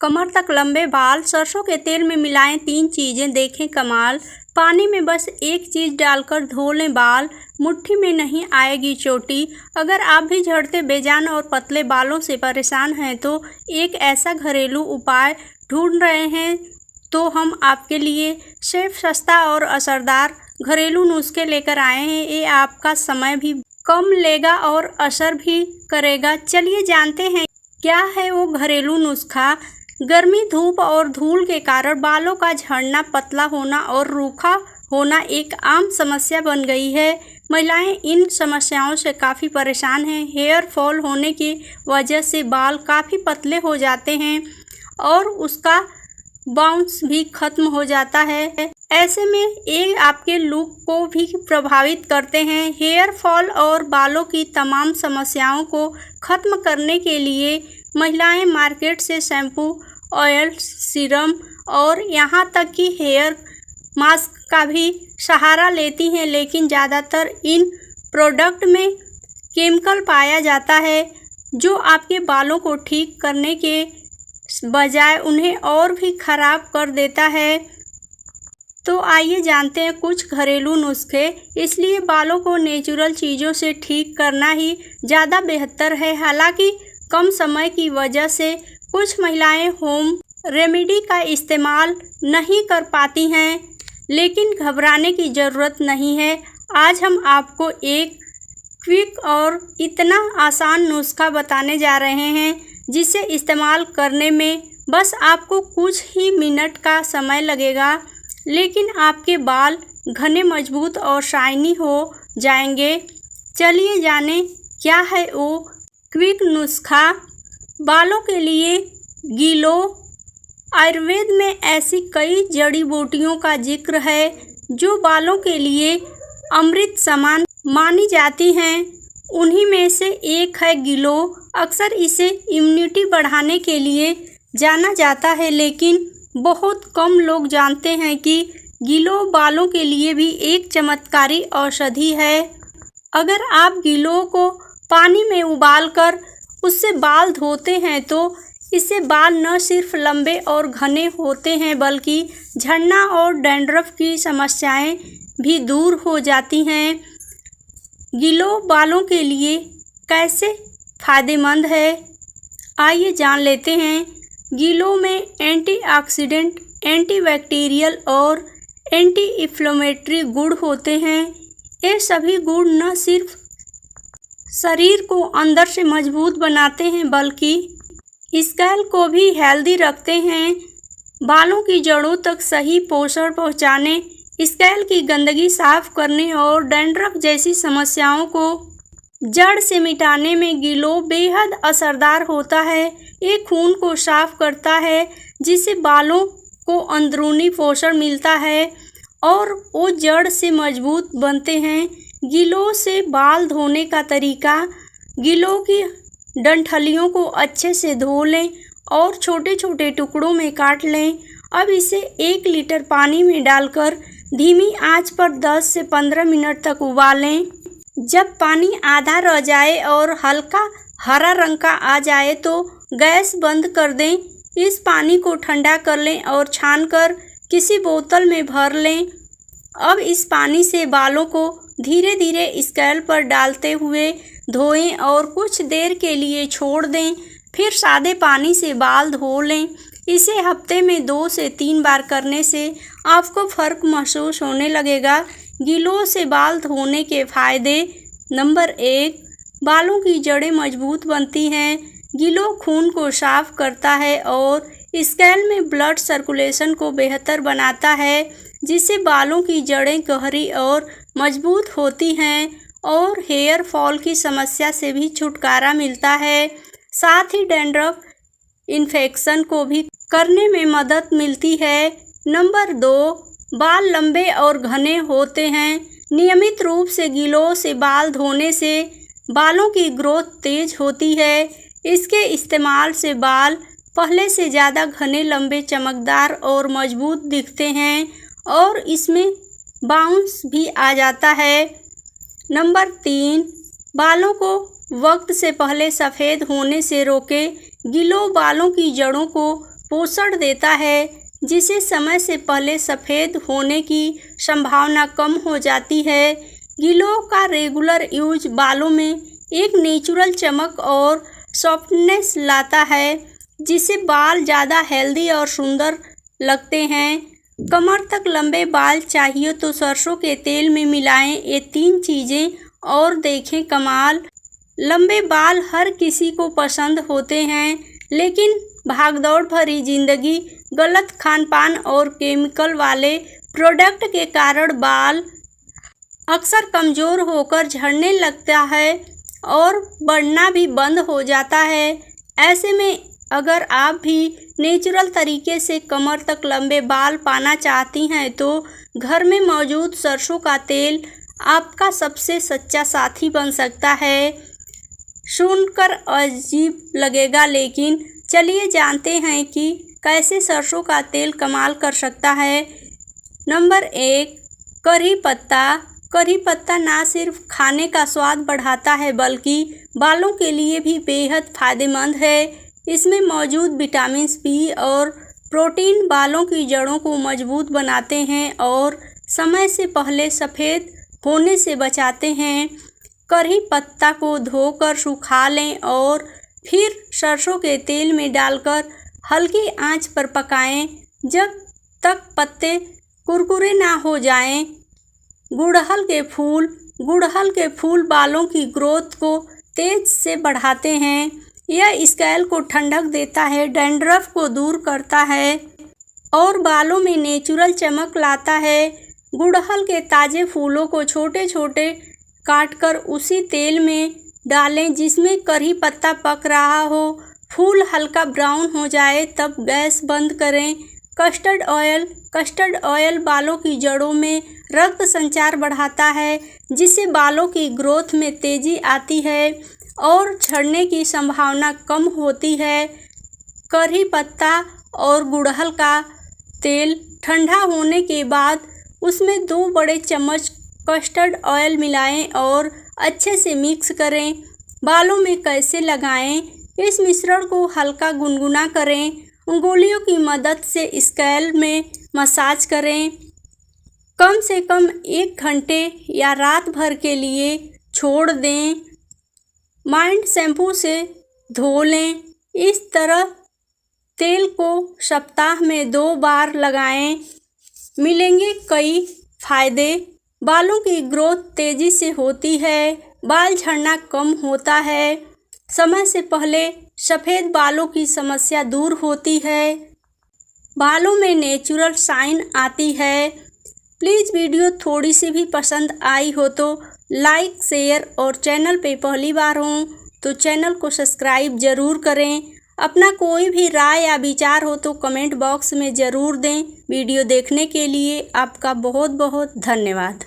कमर तक लंबे बाल। सरसों के तेल में मिलाएं 3 चीजें, देखें कमाल। पानी में बस एक चीज डालकर धो लें बाल, मुट्ठी में नहीं आएगी चोटी। अगर आप भी झड़ते बेजान और पतले बालों से परेशान हैं तो एक ऐसा घरेलू उपाय ढूंढ रहे हैं तो हम आपके लिए सेफ, सस्ता और असरदार घरेलू नुस्खे लेकर आए हैं। ये आपका समय भी कम लेगा और असर भी करेगा। चलिए जानते हैं क्या है वो घरेलू नुस्खा। गर्मी, धूप और धूल के कारण बालों का झड़ना, पतला होना और रूखा होना एक आम समस्या बन गई है। महिलाएं इन समस्याओं से काफ़ी परेशान हैं। हेयर फॉल होने की वजह से बाल काफ़ी पतले हो जाते हैं और उसका बाउंस भी खत्म हो जाता है। ऐसे में ये आपके लुक को भी प्रभावित करते हैं। हेयर फॉल और बालों की तमाम समस्याओं को खत्म करने के लिए महिलाएं मार्केट से शैम्पू, ऑयल, सीरम और यहाँ तक कि हेयर मास्क का भी सहारा लेती हैं, लेकिन ज़्यादातर इन प्रोडक्ट में केमिकल पाया जाता है जो आपके बालों को ठीक करने के बजाय उन्हें और भी खराब कर देता है। तो आइए जानते हैं कुछ घरेलू नुस्खे। इसलिए बालों को नेचुरल चीज़ों से ठीक करना ही ज़्यादा बेहतर है। हालांकि कम समय की वजह से कुछ महिलाएं होम रेमेडी का इस्तेमाल नहीं कर पाती हैं, लेकिन घबराने की ज़रूरत नहीं है। आज हम आपको एक क्विक और इतना आसान नुस्खा बताने जा रहे हैं जिसे इस्तेमाल करने में बस आपको कुछ ही मिनट का समय लगेगा, लेकिन आपके बाल घने, मजबूत और शाइनी हो जाएंगे। चलिए जानें क्या है वो क्विक नुस्खा। बालों के लिए गीलो। आयुर्वेद में ऐसी कई जड़ी बूटियों का जिक्र है जो बालों के लिए अमृत समान मानी जाती हैं। उन्हीं में से एक है गीलो। अक्सर इसे इम्यूनिटी बढ़ाने के लिए जाना जाता है, लेकिन बहुत कम लोग जानते हैं कि गीलो बालों के लिए भी एक चमत्कारी औषधि है। अगर आप गीलो को पानी में उबालकर उससे बाल धोते हैं तो इससे बाल न सिर्फ लंबे और घने होते हैं बल्कि झड़ना और डैंड्रफ की समस्याएं भी दूर हो जाती हैं। गीलो बालों के लिए कैसे फ़ायदेमंद है, आइए जान लेते हैं। गीलो में एंटीऑक्सीडेंट, एंटीबैक्टीरियल और एंटी इन्फ्लेमेटरी गुण होते हैं। ये सभी गुण न सिर्फ शरीर को अंदर से मजबूत बनाते हैं बल्कि स्कैल्प को भी हेल्दी रखते हैं। बालों की जड़ों तक सही पोषण पहुंचाने, स्कैल्प की गंदगी साफ करने और डैंड्रफ जैसी समस्याओं को जड़ से मिटाने में गीलो बेहद असरदार होता है। ये खून को साफ करता है जिससे बालों को अंदरूनी पोषण मिलता है और वो जड़ से मजबूत बनते हैं। गीलो से बाल धोने का तरीका। गीलो की डंठलियों को अच्छे से धो लें और छोटे छोटे टुकड़ों में काट लें। अब इसे 1 लीटर पानी में डालकर धीमी आंच पर 10 से 15 मिनट तक उबालें। जब पानी आधा रह जाए और हल्का हरा रंग का आ जाए तो गैस बंद कर दें। इस पानी को ठंडा कर लें और छानकर किसी बोतल में भर लें। अब इस पानी से बालों को धीरे धीरे स्कैल्प पर डालते हुए धोएं और कुछ देर के लिए छोड़ दें। फिर सादे पानी से बाल धो लें। इसे हफ्ते में 2 से 3 बार करने से आपको फ़र्क महसूस होने लगेगा। गीलो से बाल धोने के फ़ायदे। नंबर 1, बालों की जड़ें मजबूत बनती हैं। गीलो खून को साफ करता है और स्कैल्प में ब्लड सर्कुलेशन को बेहतर बनाता है, जिससे बालों की जड़ें गहरी और मजबूत होती हैं और हेयर फॉल की समस्या से भी छुटकारा मिलता है। साथ ही डैंड्रफ इन्फेक्शन को भी करने में मदद मिलती है। नंबर 2, बाल लंबे और घने होते हैं। नियमित रूप से गीलो से बाल धोने से बालों की ग्रोथ तेज होती है। इसके इस्तेमाल से बाल पहले से ज़्यादा घने, लंबे, चमकदार और मजबूत दिखते हैं और इसमें बाउंस भी आ जाता है। नंबर 3, बालों को वक्त से पहले सफ़ेद होने से रोके। गीलो बालों की जड़ों को पोषण देता है, जिससे समय से पहले सफ़ेद होने की संभावना कम हो जाती है। गिलोय का रेगुलर यूज बालों में एक नेचुरल चमक और सॉफ्टनेस लाता है, जिससे बाल ज़्यादा हेल्दी और सुंदर लगते हैं। कमर तक लंबे बाल चाहिए तो सरसों के तेल में मिलाएं ये 3 चीज़ें और देखें कमाल। लंबे बाल हर किसी को पसंद होते हैं, लेकिन भागदौड़ भरी जिंदगी, गलत खानपान और केमिकल वाले प्रोडक्ट के कारण बाल अक्सर कमज़ोर होकर झड़ने लगता है और बढ़ना भी बंद हो जाता है। ऐसे में अगर आप भी नेचुरल तरीके से कमर तक लंबे बाल पाना चाहती हैं तो घर में मौजूद सरसों का तेल आपका सबसे सच्चा साथी बन सकता है। सुनकर अजीब लगेगा, लेकिन चलिए जानते हैं कि कैसे सरसों का तेल कमाल कर सकता है। नंबर 1, करी पत्ता। करी पत्ता ना सिर्फ खाने का स्वाद बढ़ाता है बल्कि बालों के लिए भी बेहद फ़ायदेमंद है। इसमें मौजूद विटामिन बी और प्रोटीन बालों की जड़ों को मजबूत बनाते हैं और समय से पहले सफ़ेद होने से बचाते हैं। करी पत्ता को धोकर सुखा लें और फिर सरसों के तेल में डालकर हल्की आंच पर पकाएं जब तक पत्ते कुरकुरे ना हो जाएं। गुड़हल के फूल। गुड़हल के फूल बालों की ग्रोथ को तेज से बढ़ाते हैं। यह स्कैल्प को ठंडक देता है, डैंड्रफ को दूर करता है और बालों में नेचुरल चमक लाता है। गुड़हल के ताज़े फूलों को छोटे छोटे काटकर उसी तेल में डालें जिसमें करी पत्ता पक रहा हो। फूल हल्का ब्राउन हो जाए तब गैस बंद करें। Custard oil. कस्टर्ड ऑयल बालों की जड़ों में रक्त संचार बढ़ाता है, जिससे बालों की ग्रोथ में तेज़ी आती है और झड़ने की संभावना कम होती है। करी पत्ता और गुड़हल का तेल ठंडा होने के बाद उसमें 2 बड़े चम्मच कस्टर्ड ऑयल मिलाएं और अच्छे से मिक्स करें। बालों में कैसे लगाएं? इस मिश्रण को हल्का गुनगुना करें। उंगलियों की मदद से स्कैल्प में मसाज करें। कम से कम 1 घंटे या रात भर के लिए छोड़ दें। माइल्ड शैम्पू से धो लें। इस तरह तेल को सप्ताह में 2 बार लगाएं। मिलेंगे कई फायदे। बालों की ग्रोथ तेज़ी से होती है, बाल झड़ना कम होता है, समय से पहले सफ़ेद बालों की समस्या दूर होती है, बालों में नेचुरल शाइन आती है। प्लीज़ वीडियो थोड़ी सी भी पसंद आई हो तो लाइक, शेयर और चैनल पे पहली बार हो तो चैनल को सब्सक्राइब ज़रूर करें। अपना कोई भी राय या विचार हो तो कमेंट बॉक्स में ज़रूर दें। वीडियो देखने के लिए आपका बहुत बहुत धन्यवाद।